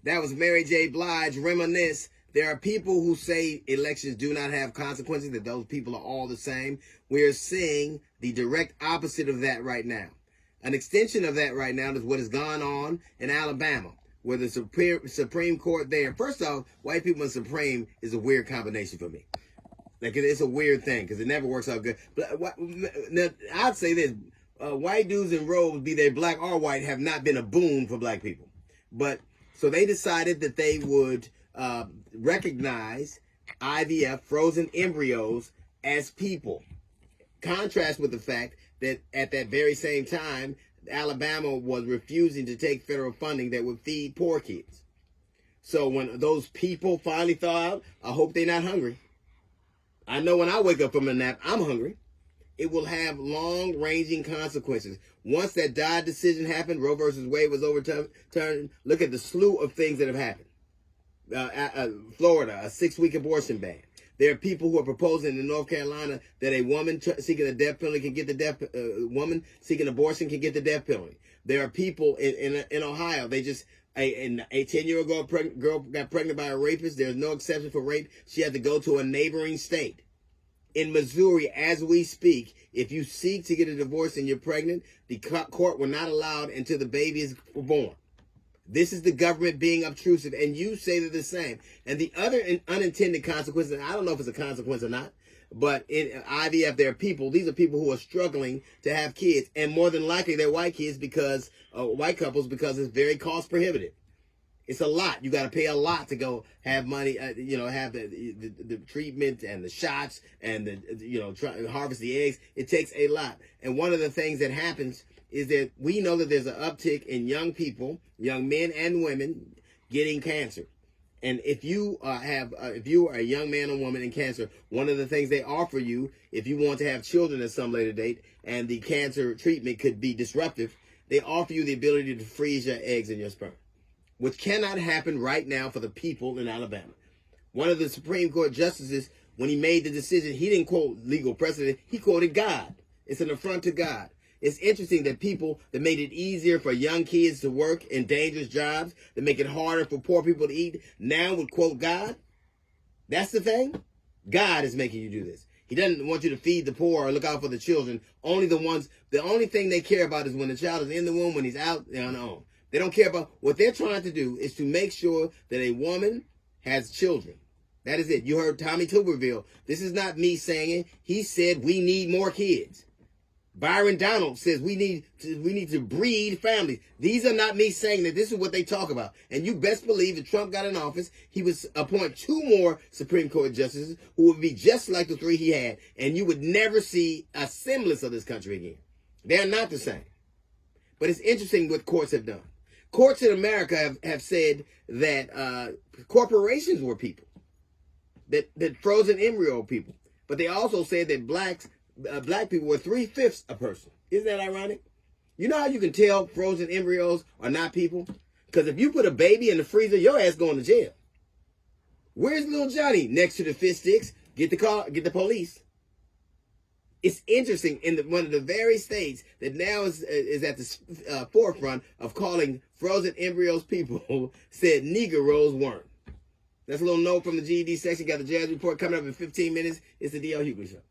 That was Mary J. Blige, Reminisce. There are people who say elections do not have consequences, that those people are all the same. We're seeing the direct opposite of that right now. An extension of that right now is what has gone on in Alabama, where the Supreme Court there. First off, white people in Supreme is a weird combination for me. Like, it's a weird thing because it never works out good. But now, I'd say this. White dudes in robes, be they black or white, have not been a boon for black people. But so they decided that they would recognize IVF, frozen embryos, as people. Contrast with the fact that at that very same time, Alabama was refusing to take federal funding that would feed poor kids. So when those people finally thaw out, I hope they're not hungry. I know when I wake up from a nap, I'm hungry. It will have long-ranging consequences. Once that Dodd decision happened, Roe versus Wade was overturned, look at the slew of things that have happened. Florida, a 6-week abortion ban. There are people who are proposing in North Carolina that a woman seeking a death penalty can get the death. Woman seeking abortion can get the death penalty. There are people in Ohio. They just a 10-year-old girl got pregnant by a rapist. There's no exception for rape. She had to go to a neighboring state. In Missouri, as we speak, if you seek to get a divorce and you're pregnant, the court will not allow it until the baby is born. This is the government being obtrusive, and you say they're the same. And the other unintended consequences, I don't know if it's a consequence or not, but in IVF, there are people, these are people who are struggling to have kids, and more than likely they're white kids because, white couples, because it's very cost prohibitive. It's a lot. You got to pay a lot to go have money, have the treatment and the shots and harvest the eggs. It takes a lot. And one of the things that happens is that we know that there's an uptick in young people, young men and women, getting cancer. And if you are a young man or woman in cancer, one of the things they offer you, if you want to have children at some later date, and the cancer treatment could be disruptive, they offer you the ability to freeze your eggs and your sperm, which cannot happen right now for the people in Alabama. One of the Supreme Court justices, when he made the decision, he didn't quote legal precedent, he quoted God. It's an affront to God. It's interesting that people that made it easier for young kids to work in dangerous jobs, that make it harder for poor people to eat, now would quote God. That's the thing. God is making you do this. He doesn't want you to feed the poor or look out for the children. The only thing they care about is when the child is in the womb, when he's out, they're on their own. They don't care about what they're trying to do is to make sure that a woman has children. That is it. You heard Tommy Tuberville. This is not me saying it. He said we need more kids. Byron Donald says we need to breed families. These are not me saying that. This is what they talk about. And you best believe that Trump got in office, he would appoint 2 more Supreme Court justices who would be just like the 3 he had. And you would never see a semblance of this country again. They're not the same. But it's interesting what courts have done. Courts in America have said that corporations were people, that frozen embryo people. But they also said that black people were 3/5 a person. Isn't that ironic? You know how you can tell frozen embryos are not people? Because if you put a baby in the freezer, your ass going to jail. Where's little Johnny? Next to the fish sticks. Get the car. Get the police. It's interesting in one of the very states that now is at the forefront of calling frozen embryos people, said Negroes weren't. That's a little note from the GED section. Got the Jazz Report coming up in 15 minutes. It's the D.L. Hughley Show.